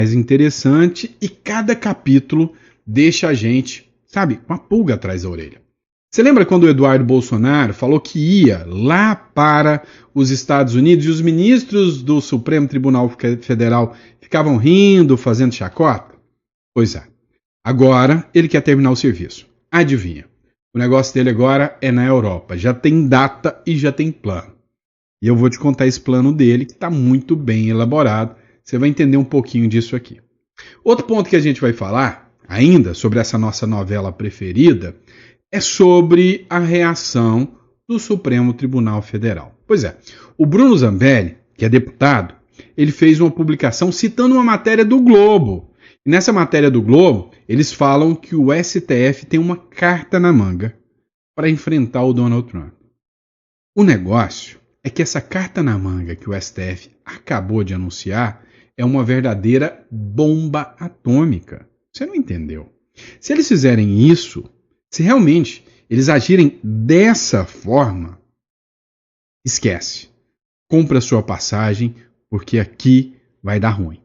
mais interessante e cada capítulo deixa a gente, sabe, com a pulga atrás da orelha. Você lembra quando o Eduardo Bolsonaro falou que ia lá para os Estados Unidos e os ministros do Supremo Tribunal Federal ficavam rindo, fazendo chacota? Pois é. Agora ele quer terminar o serviço. Adivinha? O negócio dele agora é na Europa. Já tem data e já tem plano. E eu vou te contar esse plano dele, que está muito bem elaborado. Você vai entender um pouquinho disso aqui. Outro ponto que a gente vai falar, ainda sobre essa nossa novela preferida, é sobre a reação do Supremo Tribunal Federal. Pois é, o Bruno Zambelli, que é deputado, ele fez uma publicação citando uma matéria do Globo. E nessa matéria do Globo, eles falam que o STF tem uma carta na manga para enfrentar o Donald Trump. O negócio é que essa carta na manga que o STF acabou de anunciar é uma verdadeira bomba atômica. Você não entendeu? Se eles fizerem isso, se realmente eles agirem dessa forma, esquece. Compra sua passagem, porque aqui vai dar ruim.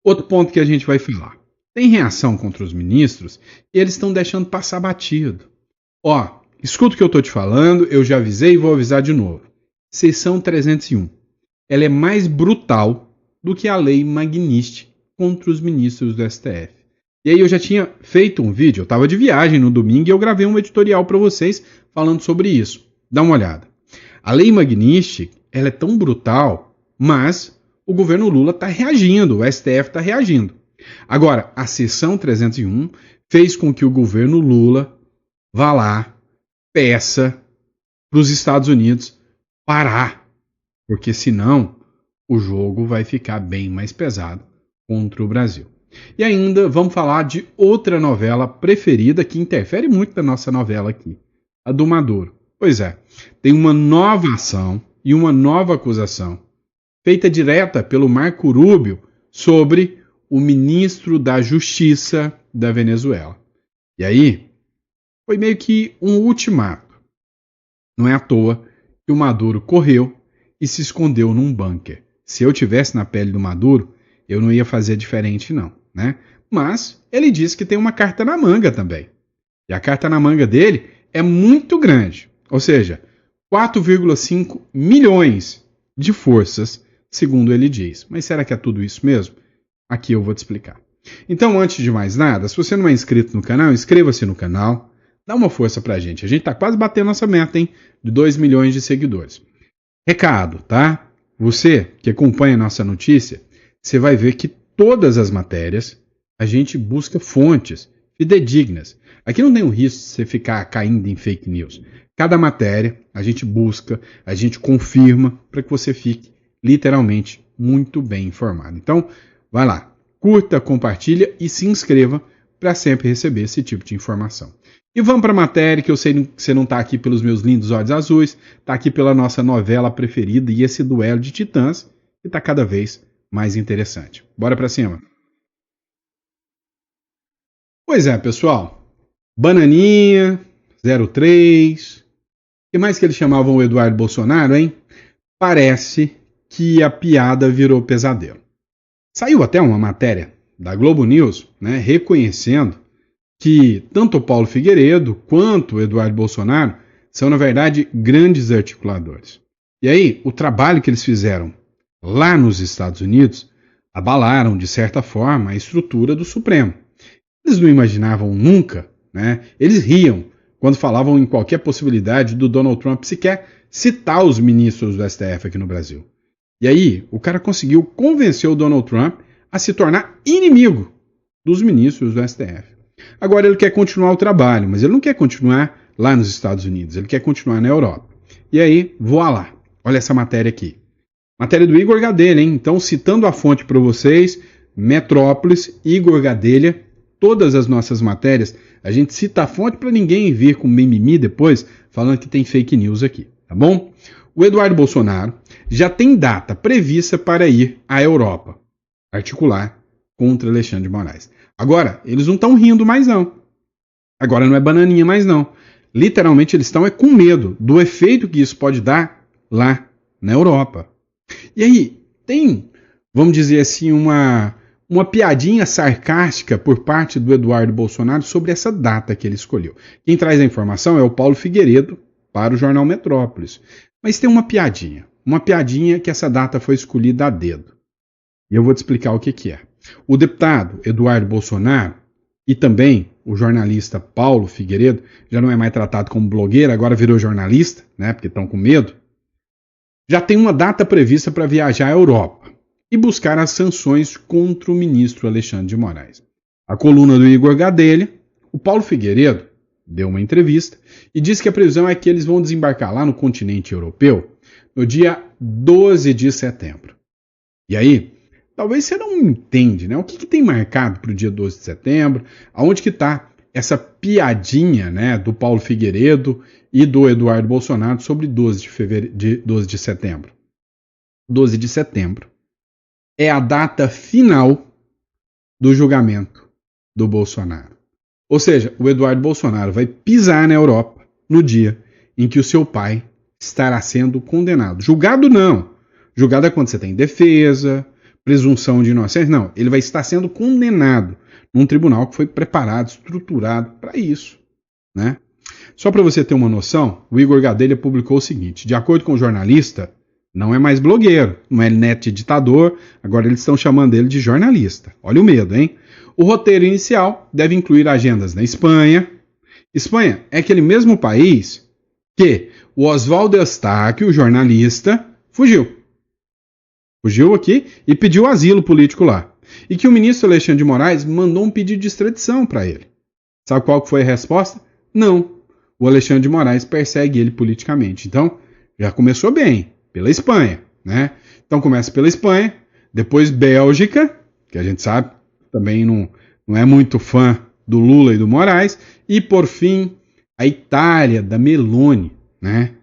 Outro ponto que a gente vai falar. Tem reação contra os ministros e eles estão deixando passar batido. Ó, escuta o que eu estou te falando, eu já avisei e vou avisar de novo. Seção 301. Ela é mais brutal do que a lei Magnitsky contra os ministros do STF. E aí eu já tinha feito um vídeo, eu estava de viagem no domingo e eu gravei um editorial para vocês falando sobre isso. Dá uma olhada. A lei Magnitsky, ela é tão brutal, mas o governo Lula está reagindo, o STF está reagindo. Agora, a seção 301 fez com que o governo Lula vá lá, peça para os Estados Unidos parar, porque senão o jogo vai ficar bem mais pesado contra o Brasil. E ainda vamos falar de outra novela preferida que interfere muito na nossa novela aqui, a do Maduro. Pois é, tem uma nova ação e uma nova acusação feita direta pelo Marco Rubio sobre o ministro da Justiça da Venezuela. E aí, foi meio que um ultimato. Não é à toa que o Maduro correu e se escondeu num bunker. Se eu tivesse na pele do Maduro, eu não ia fazer diferente não, né? Mas ele disse que tem uma carta na manga também. E a carta na manga dele é muito grande. Ou seja, 4,5 milhões de forças, segundo ele diz. Mas será que é tudo isso mesmo? Aqui eu vou te explicar. Então, antes de mais nada, se você não é inscrito no canal, inscreva-se no canal. Dá uma força pra gente. A gente tá quase batendo nossa meta, hein? De 2 milhões de seguidores. Recado, tá? Você que acompanha a nossa notícia, você vai ver que todas as matérias a gente busca fontes fidedignas. Aqui não tem o risco de você ficar caindo em fake news. Cada matéria a gente busca, a gente confirma para que você fique literalmente muito bem informado. Então, vai lá, curta, compartilha e se inscreva para sempre receber esse tipo de informação. E vamos para a matéria, que eu sei que você não está aqui pelos meus lindos olhos azuis, está aqui pela nossa novela preferida e esse duelo de titãs que está cada vez mais interessante. Bora para cima. Pois é, pessoal. Bananinha, 03. O que mais que eles chamavam o Eduardo Bolsonaro, hein? Parece que a piada virou pesadelo. Saiu até uma matéria da Globo News, né, reconhecendo que tanto o Paulo Figueiredo quanto o Eduardo Bolsonaro são, na verdade, grandes articuladores. E aí, o trabalho que eles fizeram lá nos Estados Unidos abalaram, de certa forma, a estrutura do Supremo. Eles não imaginavam nunca, né? Eles riam quando falavam em qualquer possibilidade do Donald Trump sequer citar os ministros do STF aqui no Brasil. E aí, o cara conseguiu convencer o Donald Trump a se tornar inimigo dos ministros do STF. Agora ele quer continuar o trabalho, mas ele não quer continuar lá nos Estados Unidos, ele quer continuar na Europa. E aí, voa lá. Olha essa matéria aqui. Matéria do Igor Gadelha, hein? Então, citando a fonte para vocês, Metrópolis, Igor Gadelha, todas as nossas matérias, a gente cita a fonte para ninguém vir com mimimi depois, falando que tem fake news aqui, tá bom? O Eduardo Bolsonaro já tem data prevista para ir à Europa, articular contra Alexandre de Moraes. Agora, eles não estão rindo mais não. Agora não é bananinha mais não. Literalmente eles estão com medo do efeito que isso pode dar lá na Europa. E aí, tem, vamos dizer assim, um uma piadinha sarcástica por parte do Eduardo Bolsonaro sobre essa data que ele escolheu. Quem traz a informação é o Paulo Figueiredo para o jornal Metrópolis. Mas tem uma piadinha que essa data foi escolhida a dedo. E eu vou te explicar o que é. O deputado Eduardo Bolsonaro e também o jornalista Paulo Figueiredo, já não é mais tratado como blogueiro, agora virou jornalista, né, porque estão com medo, já tem uma data prevista para viajar à Europa e buscar as sanções contra o ministro Alexandre de Moraes. A coluna do Igor Gadelha, o Paulo Figueiredo deu uma entrevista e disse que a previsão é que eles vão desembarcar lá no continente europeu no dia 12 de setembro. E aí, talvez você não entende, né? O que tem marcado para o dia 12 de setembro? Aonde que está essa piadinha, né, do Paulo Figueiredo e do Eduardo Bolsonaro sobre 12 de setembro? 12 de setembro é a data final do julgamento do Bolsonaro. Ou seja, o Eduardo Bolsonaro vai pisar na Europa no dia em que o seu pai estará sendo condenado. Julgado não. Julgado é quando você tem defesa, presunção de inocência. Não, ele vai estar sendo condenado num tribunal que foi preparado, estruturado para isso, né? Só para você ter uma noção, o Igor Gadelha publicou o seguinte: de acordo com o jornalista, não é mais blogueiro, não é neto de ditador, agora eles estão chamando ele de jornalista. Olha o medo, hein? O roteiro inicial deve incluir agendas na Espanha. Espanha é aquele mesmo país que o Oswaldo Eustáquio, o jornalista, fugiu. Fugiu aqui e pediu asilo político lá. E que o ministro Alexandre de Moraes mandou um pedido de extradição para ele. Sabe qual foi a resposta? Não. O Alexandre de Moraes persegue ele politicamente. Então, já começou bem, pela Espanha, né? Então começa pela Espanha, depois Bélgica, que a gente sabe, também não é muito fã do Lula e do Moraes, e por fim, a Itália, da Meloni, né?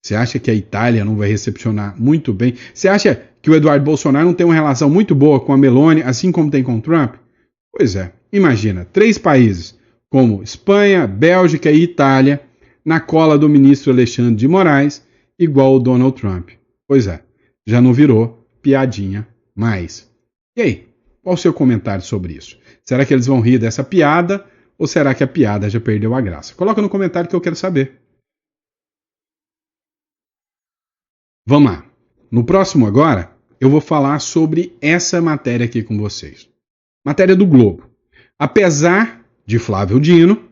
Você acha que a Itália não vai recepcionar muito bem? Você acha que o Eduardo Bolsonaro não tem uma relação muito boa com a Meloni, assim como tem com o Trump? Pois é, imagina, 3 países como Espanha, Bélgica e Itália na cola do ministro Alexandre de Moraes, igual o Donald Trump. Pois é, já não virou piadinha mais. E aí, qual o seu comentário sobre isso? Será que eles vão rir dessa piada ou será que a piada já perdeu a graça? Coloca no comentário que eu quero saber. Vamos lá. No próximo agora, eu vou falar sobre essa matéria aqui com vocês. Matéria do Globo. Apesar de Flávio Dino,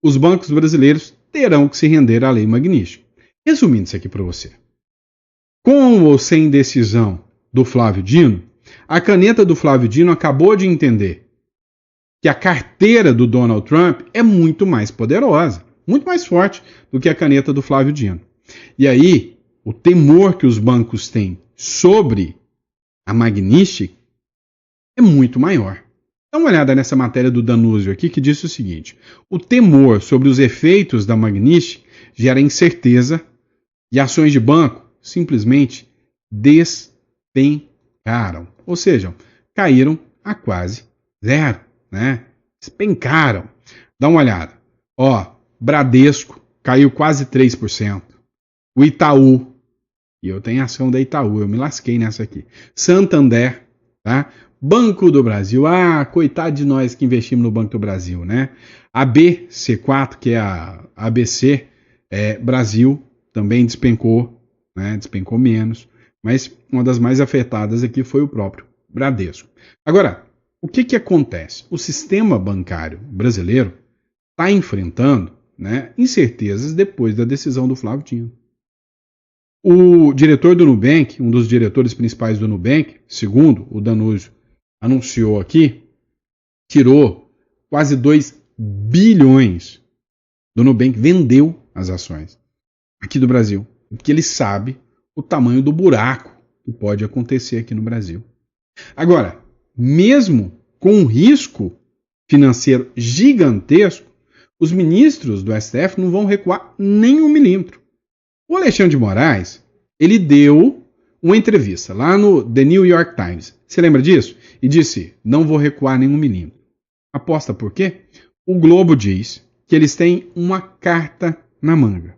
os bancos brasileiros terão que se render à Lei Magnitsky. Resumindo isso aqui para você. Com ou sem decisão do Flávio Dino, a caneta do Flávio Dino acabou de entender que a carteira do Donald Trump é muito mais poderosa, muito mais forte do que a caneta do Flávio Dino. E aí, o temor que os bancos têm sobre a Magnitsky é muito maior. Dá uma olhada nessa matéria do Danúzio aqui que diz o seguinte: o temor sobre os efeitos da Magnitsky gera incerteza e ações de banco simplesmente despencaram. Ou seja, caíram a quase zero, né? Despencaram. Dá uma olhada. Ó, Bradesco caiu quase 3%. O Itaú, e eu tenho ação da Itaú, eu me lasquei nessa aqui. Santander, tá? Banco do Brasil, coitado de nós que investimos no Banco do Brasil, né? A BC4, que é a ABC Brasil, também despencou, né? Despencou menos, mas uma das mais afetadas aqui foi o próprio Bradesco. Agora, o que acontece? O sistema bancário brasileiro está enfrentando, né, incertezas depois da decisão do Flávio Dino. O diretor do Nubank, um dos diretores principais do Nubank, segundo o Danúzio anunciou aqui, tirou quase 2 bilhões do Nubank, vendeu as ações aqui do Brasil, porque ele sabe o tamanho do buraco que pode acontecer aqui no Brasil. Agora, mesmo com um risco financeiro gigantesco, os ministros do STF não vão recuar nem 1 milímetro. O Alexandre de Moraes, ele deu uma entrevista lá no The New York Times. Você lembra disso? E disse, não vou recuar nem 1 milímetro. Aposta por quê? O Globo diz que eles têm uma carta na manga.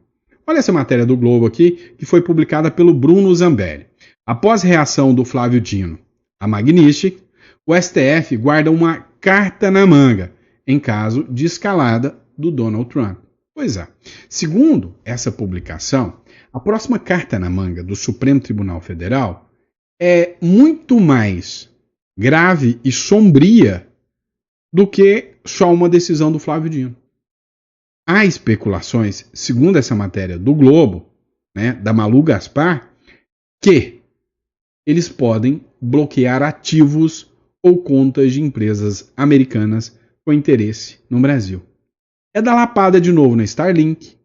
Olha essa matéria do Globo aqui, que foi publicada pelo Bruno Zambelli. Após reação do Flávio Dino à Magnitsky, o STF guarda uma carta na manga em caso de escalada do Donald Trump. Pois é, segundo essa publicação, a próxima carta na manga do Supremo Tribunal Federal é muito mais grave e sombria do que só uma decisão do Flávio Dino. Há especulações, segundo essa matéria do Globo, né, da Malu Gaspar, que eles podem bloquear ativos ou contas de empresas americanas com interesse no Brasil. É da lapada de novo na Starlink,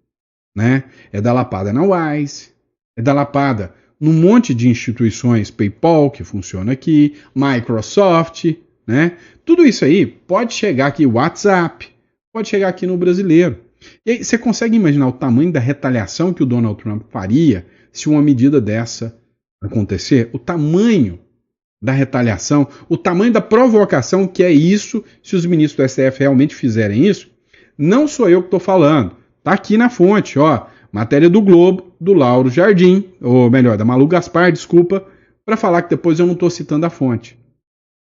né? É da lapada na Wise, é da lapada num monte de instituições, PayPal, que funciona aqui, Microsoft, né? Tudo isso aí pode chegar aqui, WhatsApp, pode chegar aqui no brasileiro. E aí, você consegue imaginar o tamanho da retaliação que o Donald Trump faria se uma medida dessa acontecer? O tamanho da retaliação, o tamanho da provocação que é isso, se os ministros do STF realmente fizerem isso. Não sou eu que estou falando, tá aqui na fonte, ó, matéria do Globo, do Lauro Jardim, ou melhor, da Malu Gaspar, desculpa, para falar que depois eu não estou citando a fonte.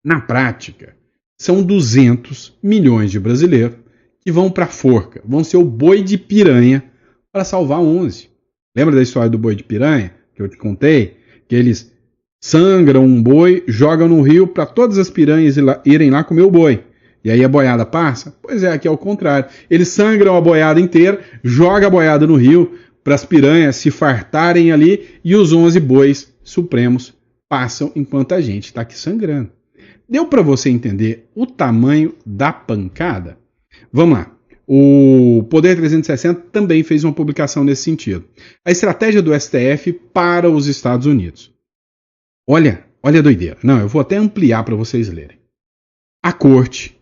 Na prática, são 200 milhões de brasileiros que vão para a forca, vão ser o boi de piranha para salvar 11. Lembra da história do boi de piranha que eu te contei? Que eles sangram um boi, jogam no rio para todas as piranhas irem lá comer o boi. E aí a boiada passa? Pois é, aqui é o contrário. Eles sangram a boiada inteira, jogam a boiada no rio para as piranhas se fartarem ali e os 11 bois supremos passam enquanto a gente está aqui sangrando. Deu para você entender o tamanho da pancada? Vamos lá. O Poder 360 também fez uma publicação nesse sentido. A estratégia do STF para os Estados Unidos. Olha a doideira. Não, eu vou até ampliar para vocês lerem. A corte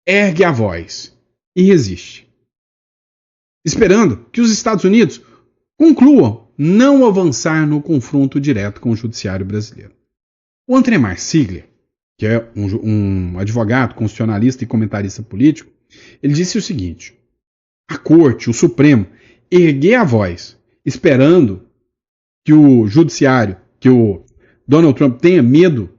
ergue a voz e resiste, esperando que os Estados Unidos concluam não avançar no confronto direto com o judiciário brasileiro. O André Marsiglia, que é um advogado, constitucionalista e comentarista político, ele disse o seguinte: a corte, o Supremo, erguer a voz, esperando que o judiciário, que o Donald Trump tenha medo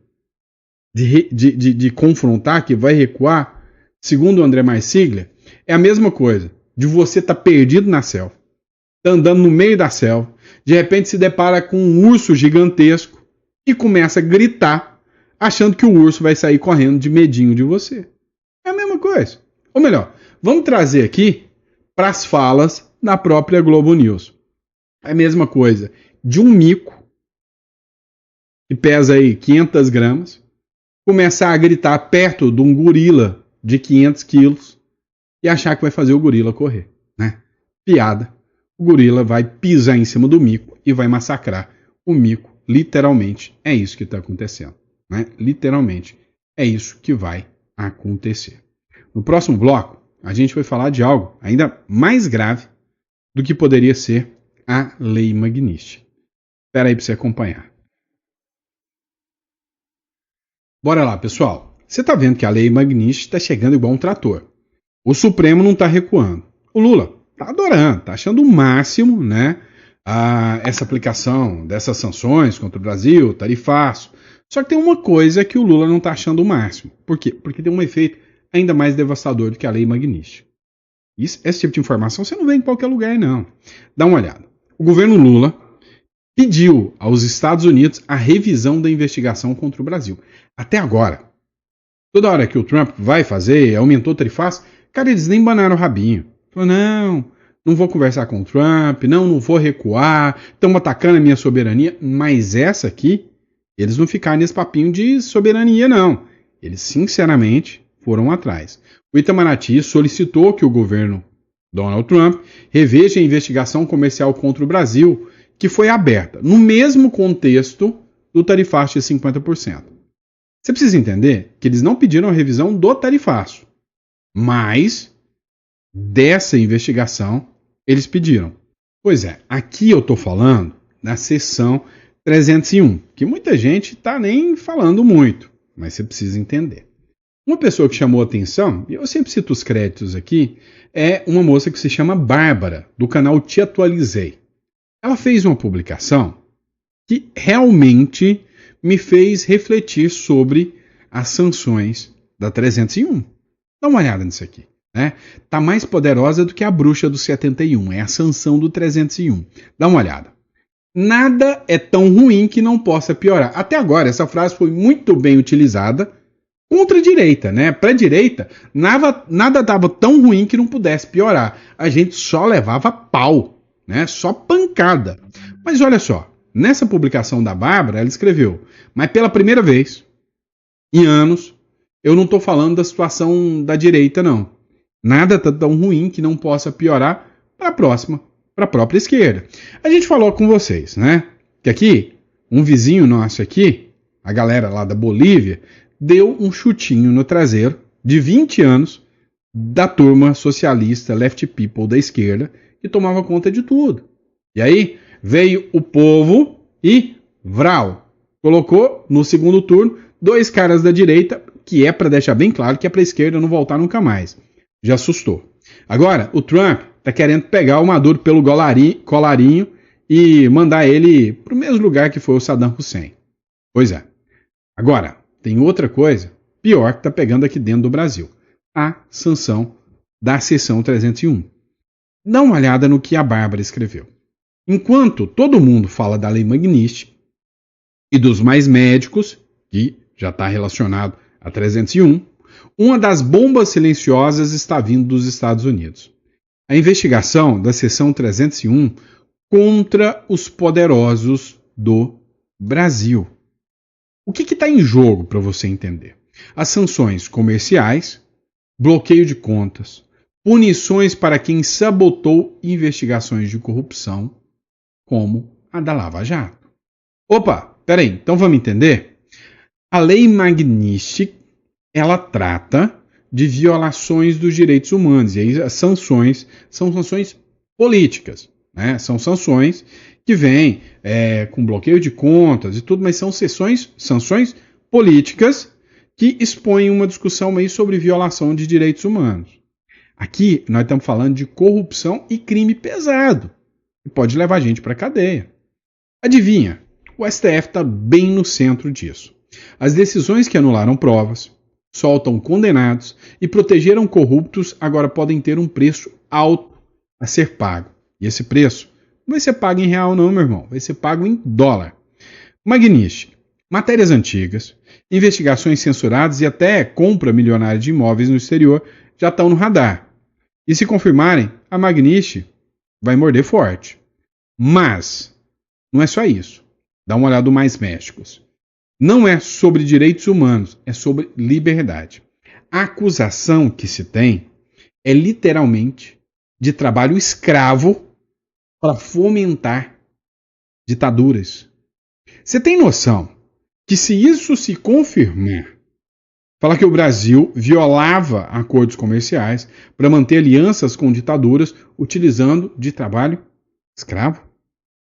de confrontar, que vai recuar, segundo o André Marsiglia, é a mesma coisa de você estar perdido na selva, tá andando no meio da selva, de repente se depara com um urso gigantesco e começa a gritar, achando que o urso vai sair correndo de medinho de você. É a mesma coisa. Ou melhor, vamos trazer aqui para as falas da própria Globo News. É a mesma coisa de um mico que pesa aí 500 gramas, começar a gritar perto de um gorila de 500 quilos e achar que vai fazer o gorila correr, né? Piada. O gorila vai pisar em cima do mico e vai massacrar o mico. Literalmente é isso que está acontecendo, né? Literalmente é isso que vai acontecer. No próximo bloco, a gente vai falar de algo ainda mais grave do que poderia ser a Lei Magnitsky. Espera aí para você acompanhar. Bora lá, pessoal. Você está vendo que a Lei Magnitsky está chegando igual um trator. O Supremo não está recuando. O Lula está adorando, está achando o máximo, né, essa aplicação dessas sanções contra o Brasil, tarifaço. Só que tem uma coisa que o Lula não está achando o máximo. Por quê? Porque tem um efeito ainda mais devastador do que a Lei Magnitsky. Esse tipo de informação você não vê em qualquer lugar, não. Dá uma olhada. O governo Lula pediu aos Estados Unidos a revisão da investigação contra o Brasil. Até agora, toda hora que o Trump vai fazer, aumentou o tarifaço, cara, eles nem banaram o rabinho. Falaram, não vou conversar com o Trump, não vou recuar, estão atacando a minha soberania. Mas essa aqui, eles não ficaram nesse papinho de soberania, não. Eles, sinceramente, foram atrás. O Itamaraty solicitou que o governo Donald Trump reveja a investigação comercial contra o Brasil, que foi aberta no mesmo contexto do tarifaço de 50%. Você precisa entender que eles não pediram a revisão do tarifaço, mas dessa investigação eles pediram. Pois é, aqui eu estou falando na seção 301, que muita gente está nem falando muito, mas você precisa entender. Uma pessoa que chamou a atenção, e eu sempre cito os créditos aqui, é uma moça que se chama Bárbara, do canal Te Atualizei. Ela fez uma publicação que realmente me fez refletir sobre as sanções da 301. Dá uma olhada nisso aqui. Né? Tá mais poderosa do que a bruxa do 71. É a sanção do 301. Dá uma olhada. Nada é tão ruim que não possa piorar. Até agora, essa frase foi muito bem utilizada contra a direita, né? Para a direita, nada estava tão ruim que não pudesse piorar. A gente só levava pau, né? Só pancada. Mas olha só, nessa publicação da Bárbara, ela escreveu: mas pela primeira vez em anos, eu não estou falando da situação da direita, não. Nada está tão ruim que não possa piorar para a próxima, para a própria esquerda. A gente falou com vocês, né? Que aqui, um vizinho nosso aqui, a galera lá da Bolívia, deu um chutinho no traseiro de 20 anos da turma socialista Left People da esquerda que tomava conta de tudo. E aí veio o povo e vral, colocou no segundo turno 2 caras da direita, que é para deixar bem claro que é para a esquerda não voltar nunca mais. Já assustou. Agora, o Trump está querendo pegar o Maduro pelo colarinho e mandar ele para o mesmo lugar que foi o Saddam Hussein. Pois é. Agora, tem outra coisa pior que está pegando aqui dentro do Brasil. A sanção da seção 301. Dá uma olhada no que a Bárbara escreveu. Enquanto todo mundo fala da lei Magnitsky e dos mais médicos, que já está relacionado a 301, uma das bombas silenciosas está vindo dos Estados Unidos. A investigação da seção 301 contra os poderosos do Brasil. O que está em jogo para você entender? As sanções comerciais, bloqueio de contas, punições para quem sabotou investigações de corrupção, como a da Lava Jato. Opa, peraí, então vamos entender? A lei Magnitsky, ela trata de violações dos direitos humanos, e aí as sanções são sanções políticas, né? São sanções que vêm com bloqueio de contas e tudo, mas são sanções políticas que expõem uma discussão aí sobre violação de direitos humanos. Aqui nós estamos falando de corrupção e crime pesado, que pode levar a gente para a cadeia. Adivinha? O STF está bem no centro disso. As decisões que anularam provas, soltam condenados e protegeram corruptos agora podem ter um preço alto a ser pago. E esse preço não vai ser pago em real não, meu irmão. Vai ser pago em dólar. Magnitsky. Matérias antigas, investigações censuradas e até compra milionária de imóveis no exterior já estão no radar. E se confirmarem, a Magnitsky vai morder forte. Mas não é só isso. Dá uma olhada no Mais Médicos. Não é sobre direitos humanos, é sobre liberdade. A acusação que se tem é literalmente de trabalho escravo para fomentar ditaduras. Você tem noção que se isso se confirmar, fala que o Brasil violava acordos comerciais para manter alianças com ditaduras utilizando de trabalho escravo?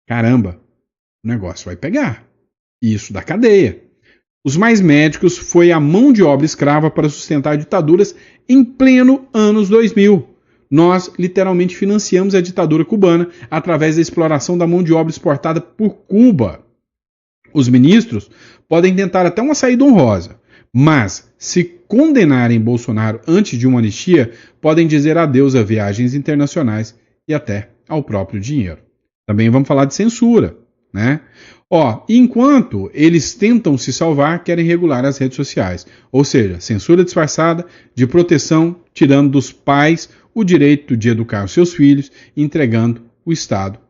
Caramba, o negócio vai pegar. Isso da cadeia. Os Mais Médicos foi a mão de obra escrava para sustentar ditaduras em pleno anos 2000. Nós literalmente financiamos a ditadura cubana através da exploração da mão de obra exportada por Cuba. Os ministros podem tentar até uma saída honrosa, mas se condenarem Bolsonaro antes de uma anistia, podem dizer adeus a viagens internacionais e até ao próprio dinheiro. Também vamos falar de censura, né? Enquanto eles tentam se salvar, querem regular as redes sociais. Ou seja, censura disfarçada de proteção, tirando dos pais o direito de educar os seus filhos e entregando o Estado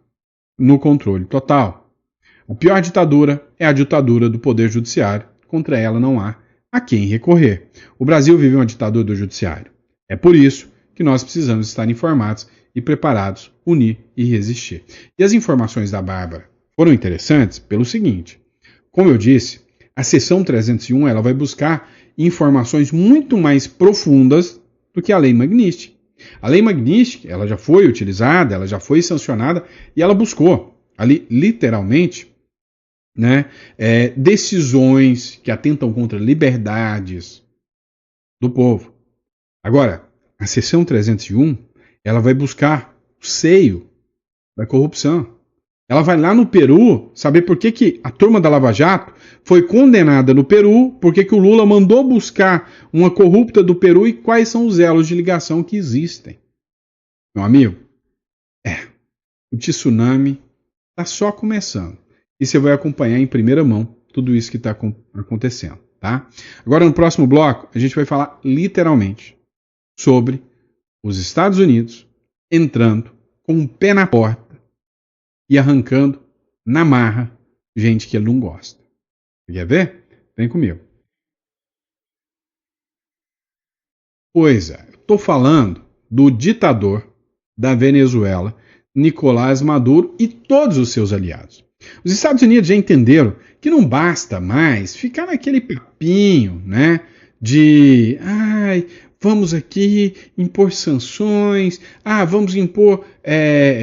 no controle total. A pior ditadura é a ditadura do Poder Judiciário. Contra ela não há a quem recorrer. O Brasil vive uma ditadura do Judiciário. É por isso que nós precisamos estar informados e preparados, unir e resistir. E as informações da Bárbara foram interessantes pelo seguinte: como eu disse, a seção 301 ela vai buscar informações muito mais profundas do que a lei Magnitsky. A lei Magnitsky ela já foi utilizada, ela já foi sancionada e ela buscou ali literalmente, né, decisões que atentam contra liberdades do povo. Agora, a seção 301 ela vai buscar o seio da corrupção. Ela vai lá no Peru saber por que a turma da Lava Jato foi condenada no Peru, por que o Lula mandou buscar uma corrupta do Peru e quais são os elos de ligação que existem. Meu amigo, o tsunami está só começando. E você vai acompanhar em primeira mão tudo isso que está acontecendo, tá? Agora, no próximo bloco, a gente vai falar literalmente sobre os Estados Unidos entrando com o pé na porta e arrancando na marra gente que ele não gosta. Quer ver? Vem comigo. Pois é, eu estou falando do ditador da Venezuela, Nicolás Maduro, e todos os seus aliados. Os Estados Unidos já entenderam que não basta mais ficar naquele papinho, né, de vamos aqui impor sanções, vamos impor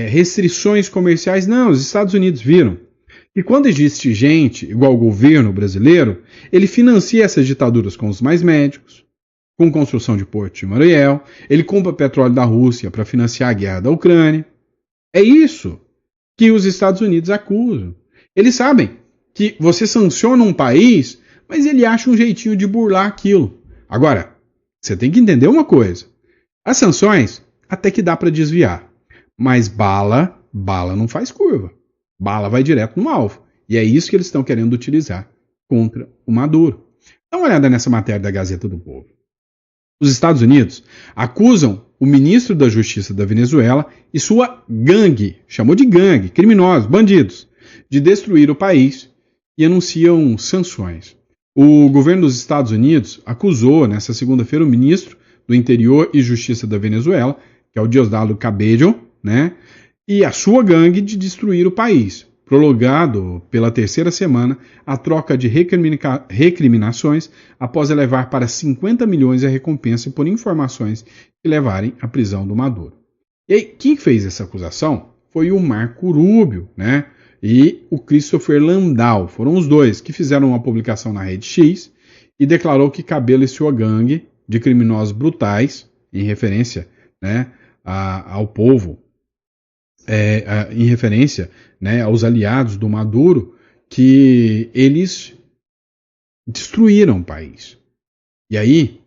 restrições comerciais. Não, os Estados Unidos viram que quando existe gente igual o governo brasileiro, ele financia essas ditaduras com os mais médicos, com construção de Porto de Mariel, ele compra petróleo da Rússia para financiar a guerra da Ucrânia. É isso que os Estados Unidos acusam. Eles sabem que você sanciona um país, mas ele acha um jeitinho de burlar aquilo. Agora, você tem que entender uma coisa. As sanções até que dá para desviar, mas bala não faz curva. Bala vai direto no alvo. E é isso que eles estão querendo utilizar contra o Maduro. Dá uma olhada nessa matéria da Gazeta do Povo. Os Estados Unidos acusam o ministro da Justiça da Venezuela e sua gangue, chamou de gangue, criminosos, bandidos, de destruir o país e anunciam sanções. O governo dos Estados Unidos acusou nesta segunda-feira o ministro do Interior e Justiça da Venezuela, que é o Diosdado Cabello, né, e a sua gangue de destruir o país, prolongado pela terceira semana a troca de recriminações após elevar para 50 milhões a recompensa por informações que levarem à prisão do Maduro. E aí, quem fez essa acusação foi o Marco Rubio, né? E o Christopher Landau. Foram os dois que fizeram uma publicação na Rede X e declarou que Cabello e sua gangue de criminosos brutais, em referência, né, ao povo, em referência, né, aos aliados do Maduro, que eles destruíram o país. E aí,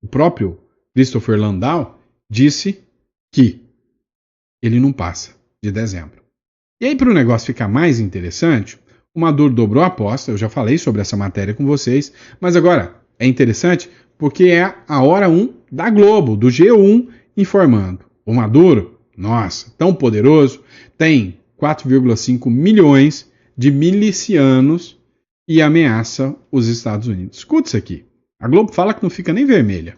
o próprio Christopher Landau disse que ele não passa de dezembro. E aí, para o negócio ficar mais interessante, o Maduro dobrou a aposta. Eu já falei sobre essa matéria com vocês, mas agora é interessante porque é a hora 1 da Globo, do G1, informando. O Maduro, nossa, tão poderoso, tem 4,5 milhões de milicianos e ameaça os Estados Unidos. Escuta isso aqui. A Globo fala que não fica nem vermelha.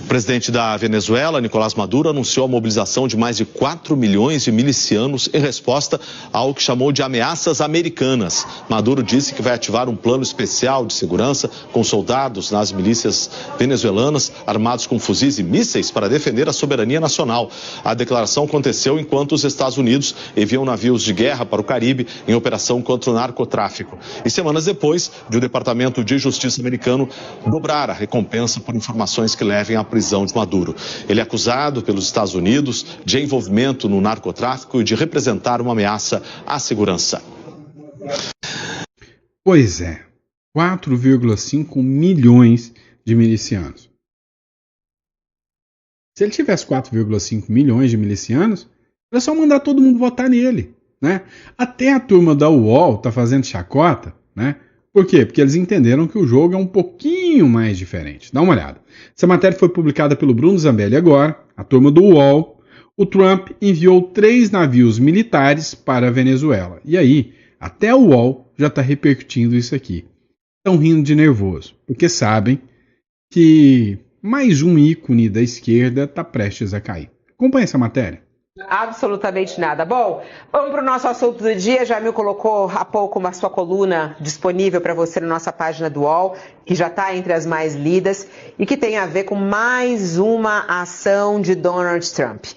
O presidente da Venezuela, Nicolás Maduro, anunciou a mobilização de mais de 4 milhões de milicianos em resposta ao que chamou de ameaças americanas. Maduro disse que vai ativar um plano especial de segurança com soldados nas milícias venezuelanas armados com fuzis e mísseis para defender a soberania nacional. A declaração aconteceu enquanto os Estados Unidos enviam navios de guerra para o Caribe em operação contra o narcotráfico. E semanas depois de o Departamento de Justiça americano dobrar a recompensa por informações que levem à prisão de Maduro. Ele é acusado pelos Estados Unidos de envolvimento no narcotráfico e de representar uma ameaça à segurança. Pois é, 4,5 milhões de milicianos. Se ele tivesse 4,5 milhões de milicianos, era só mandar todo mundo votar nele, né? Até a turma da UOL está fazendo chacota, né? Por quê? Porque eles entenderam que o jogo é um pouquinho mais diferente. Dá uma olhada. Essa matéria foi publicada pelo Bruno Zambelli agora, a turma do UOL. O Trump enviou 3 navios militares para a Venezuela. E aí, até o UOL já está repercutindo isso aqui. Estão rindo de nervoso, porque sabem que mais um ícone da esquerda está prestes a cair. Acompanhe essa matéria. Absolutamente nada. Bom, vamos para o nosso assunto do dia. Jamil colocou há pouco uma sua coluna disponível para você na nossa página do UOL, que já está entre as mais lidas e que tem a ver com mais uma ação de Donald Trump.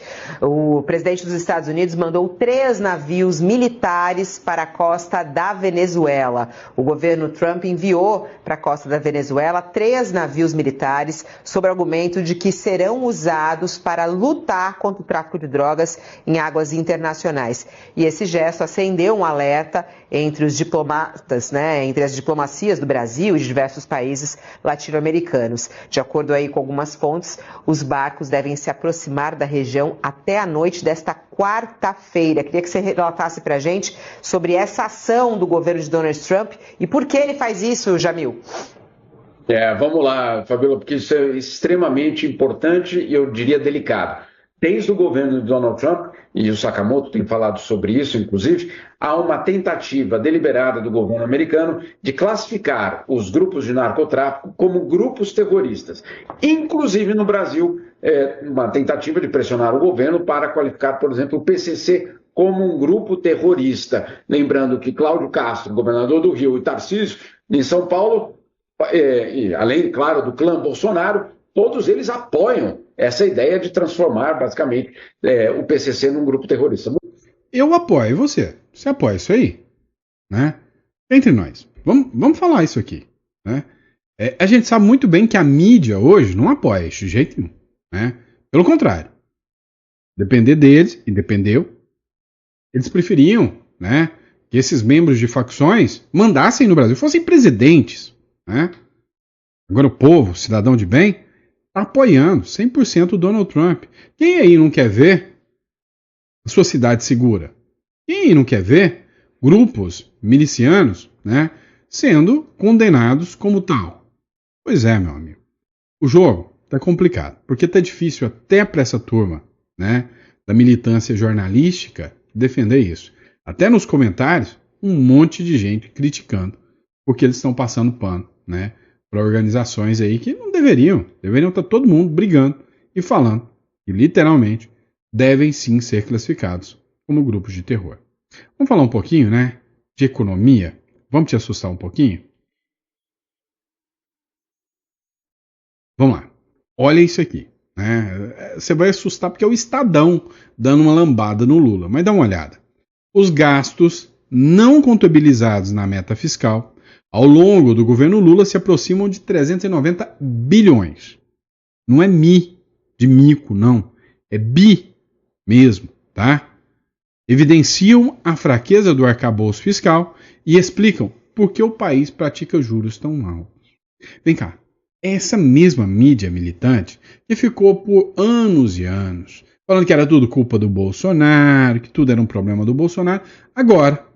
O presidente dos Estados Unidos mandou 3 navios militares para a costa da Venezuela. O governo Trump enviou para a costa da Venezuela 3 navios militares sob o argumento de que serão usados para lutar contra o tráfico de drogas em águas internacionais. E esse gesto acendeu um alerta entre os diplomatas, né, entre as diplomacias do Brasil e de diversos países latino-americanos. De acordo aí com algumas fontes, os barcos devem se aproximar da região até a noite desta quarta-feira. Queria que você relatasse para a gente sobre essa ação do governo de Donald Trump e por que ele faz isso, Jamil. Vamos lá, Fabíola, porque isso é extremamente importante e eu diria delicado. Desde o governo de Donald Trump, e o Sakamoto tem falado sobre isso, inclusive, há uma tentativa deliberada do governo americano de classificar os grupos de narcotráfico como grupos terroristas. Inclusive no Brasil, uma tentativa de pressionar o governo para qualificar, por exemplo, o PCC como um grupo terrorista. Lembrando que Cláudio Castro, governador do Rio, e Tarcísio, em São Paulo, e além, claro, do clã Bolsonaro, todos eles apoiam essa ideia de transformar, basicamente, o PCC num grupo terrorista. Eu apoio, e você? Você apoia isso aí? Né? Entre nós, vamos falar isso aqui. Né? A gente sabe muito bem que a mídia hoje não apoia isso de jeito nenhum. Né? Pelo contrário. Depender deles, e dependeu, eles preferiam, né, que esses membros de facções mandassem no Brasil, fossem presidentes. Né? Agora o povo, cidadão de bem, está apoiando 100% o Donald Trump. Quem aí não quer ver a sua cidade segura? Quem aí não quer ver grupos milicianos, né, sendo condenados como tal? Pois é, meu amigo. O jogo está complicado, porque está difícil até para essa turma, né, da militância jornalística defender isso. Até nos comentários, um monte de gente criticando porque eles estão passando pano, né, para organizações aí que não deveriam estar todo mundo brigando e falando que literalmente devem sim ser classificados como grupos de terror. Vamos falar um pouquinho, né, de economia? Vamos te assustar um pouquinho? Vamos lá. Olha isso aqui. Né? Você vai assustar porque é o Estadão dando uma lambada no Lula. Mas dá uma olhada. Os gastos não contabilizados na meta fiscal ao longo do governo Lula se aproximam de 390 bilhões. Não é mi de mico, não. É bi mesmo, tá? Evidenciam a fraqueza do arcabouço fiscal e explicam por que o país pratica juros tão altos. Vem cá, essa mesma mídia militante que ficou por anos e anos falando que era tudo culpa do Bolsonaro, que tudo era um problema do Bolsonaro, agora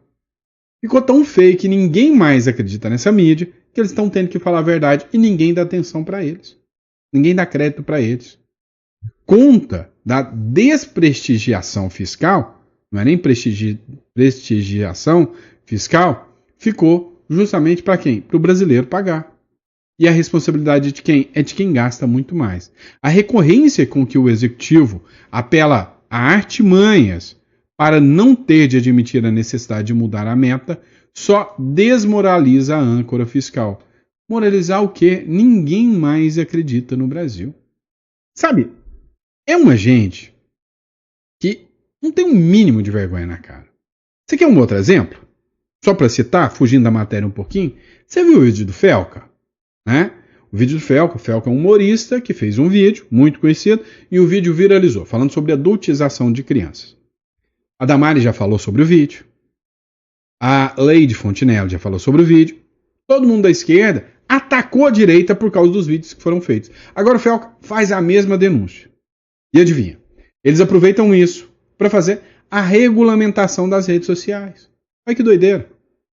ficou tão feio que ninguém mais acredita nessa mídia, que eles estão tendo que falar a verdade e ninguém dá atenção para eles. Ninguém dá crédito para eles. Conta da desprestigiação fiscal, não é nem prestigiação fiscal, ficou justamente para quem? Para o brasileiro pagar. E a responsabilidade de quem? É de quem gasta muito mais. A recorrência com que o executivo apela a artimanhas para não ter de admitir a necessidade de mudar a meta, só desmoraliza a âncora fiscal. Moralizar o quê? Ninguém mais acredita no Brasil. Sabe, é uma gente que não tem um mínimo de vergonha na cara. Você quer um outro exemplo? Só para citar, fugindo da matéria um pouquinho, você viu o vídeo do Felca? Né? O vídeo do Felca, o Felca é um humorista que fez um vídeo muito conhecido e o vídeo viralizou, falando sobre adultização de crianças. A Damares já falou sobre o vídeo. A Leide Fontinelli já falou sobre o vídeo. Todo mundo da esquerda atacou a direita por causa dos vídeos que foram feitos. Agora o Felca faz a mesma denúncia. E adivinha? Eles aproveitam isso para fazer a regulamentação das redes sociais. Olha que doideira.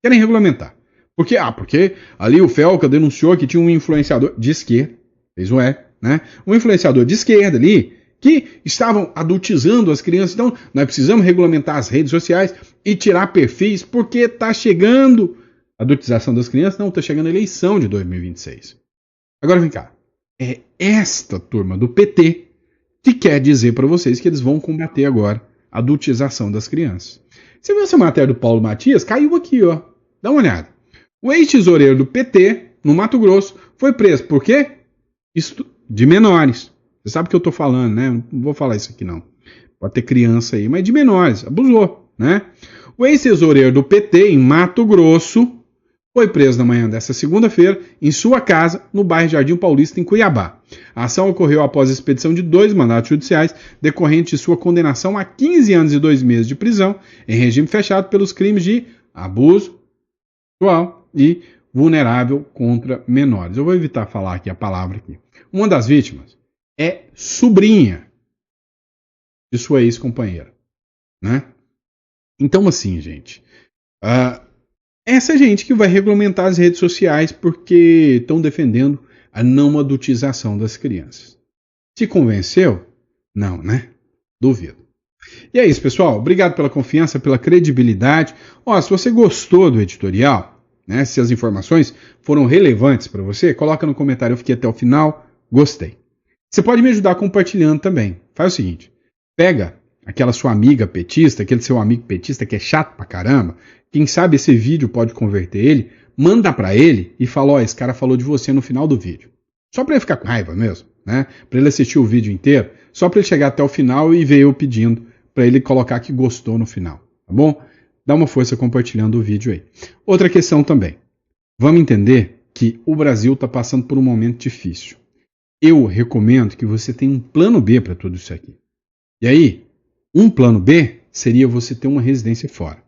Querem regulamentar. Porque ali o Felca denunciou que tinha um influenciador de esquerda, fez um né? Um influenciador de esquerda ali, que estavam adultizando as crianças. Então, nós precisamos regulamentar as redes sociais e tirar perfis, porque está chegando a adultização das crianças. Não, está chegando a eleição de 2026. Agora vem cá. É esta turma do PT que quer dizer para vocês que eles vão combater agora a adultização das crianças. Você viu essa matéria do Paulo Matias? Caiu aqui, ó. Dá uma olhada. O ex-tesoureiro do PT, no Mato Grosso, foi preso. Por quê? De menores. Você sabe o que eu estou falando, né? Não vou falar isso aqui, não. Pode ter criança aí, mas de menores. Abusou, né? O ex-tesoureiro do PT, em Mato Grosso, foi preso na manhã desta segunda-feira em sua casa, no bairro Jardim Paulista, em Cuiabá. A ação ocorreu após a expedição de 2 mandatos judiciais decorrente de sua condenação a 15 anos e 2 meses de prisão em regime fechado pelos crimes de abuso sexual e vulnerável contra menores. Eu vou evitar falar aqui a palavra aqui. Uma das vítimas é sobrinha de sua ex-companheira, né? Então, assim, gente, essa gente que vai regulamentar as redes sociais porque estão defendendo a não adultização das crianças. Te convenceu? Não, né? Duvido. E é isso, pessoal. Obrigado pela confiança, pela credibilidade. Se você gostou do editorial, né, se as informações foram relevantes para você, coloca no comentário. Eu fiquei até o final, gostei. Você pode me ajudar compartilhando também. Faz o seguinte, pega aquela sua amiga petista, aquele seu amigo petista que é chato pra caramba, quem sabe esse vídeo pode converter ele, manda pra ele e fala, esse cara falou de você no final do vídeo. Só pra ele ficar com raiva mesmo, né? Pra ele assistir o vídeo inteiro, só pra ele chegar até o final e ver eu pedindo pra ele colocar que gostou no final, tá bom? Dá uma força compartilhando o vídeo aí. Outra questão também. Vamos entender que o Brasil tá passando por um momento difícil. Eu recomendo que você tenha um plano B para tudo isso aqui. E aí, um plano B seria você ter uma residência fora.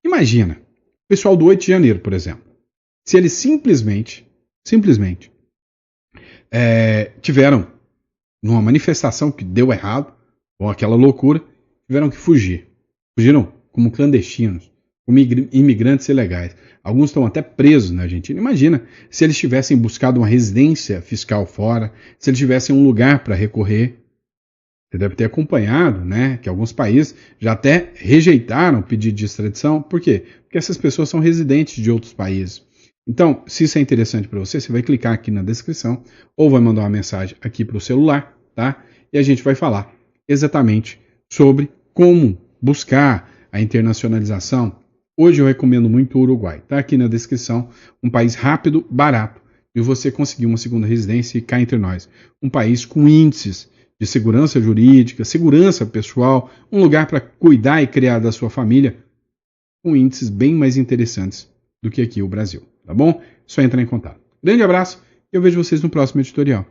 Imagina, o pessoal do 8 de janeiro, por exemplo, se eles simplesmente tiveram numa manifestação que deu errado, ou aquela loucura, tiveram que fugir. Fugiram como clandestinos, como imigrantes ilegais. Alguns estão até presos na Argentina. Imagina se eles tivessem buscado uma residência fiscal fora, se eles tivessem um lugar para recorrer. Você deve ter acompanhado, né, que alguns países já até rejeitaram o pedido de extradição. Por quê? Porque essas pessoas são residentes de outros países. Então, se isso é interessante para você, você vai clicar aqui na descrição ou vai mandar uma mensagem aqui para o celular, tá? E a gente vai falar exatamente sobre como buscar a internacionalização. Hoje eu recomendo muito o Uruguai. Tá aqui na descrição. Um país rápido, barato, e você conseguir uma segunda residência e cá entre nós. Um país com índices de segurança jurídica, segurança pessoal, um lugar para cuidar e criar da sua família, com índices bem mais interessantes do que aqui o Brasil, tá bom? Só entrar em contato. Grande abraço e eu vejo vocês no próximo editorial.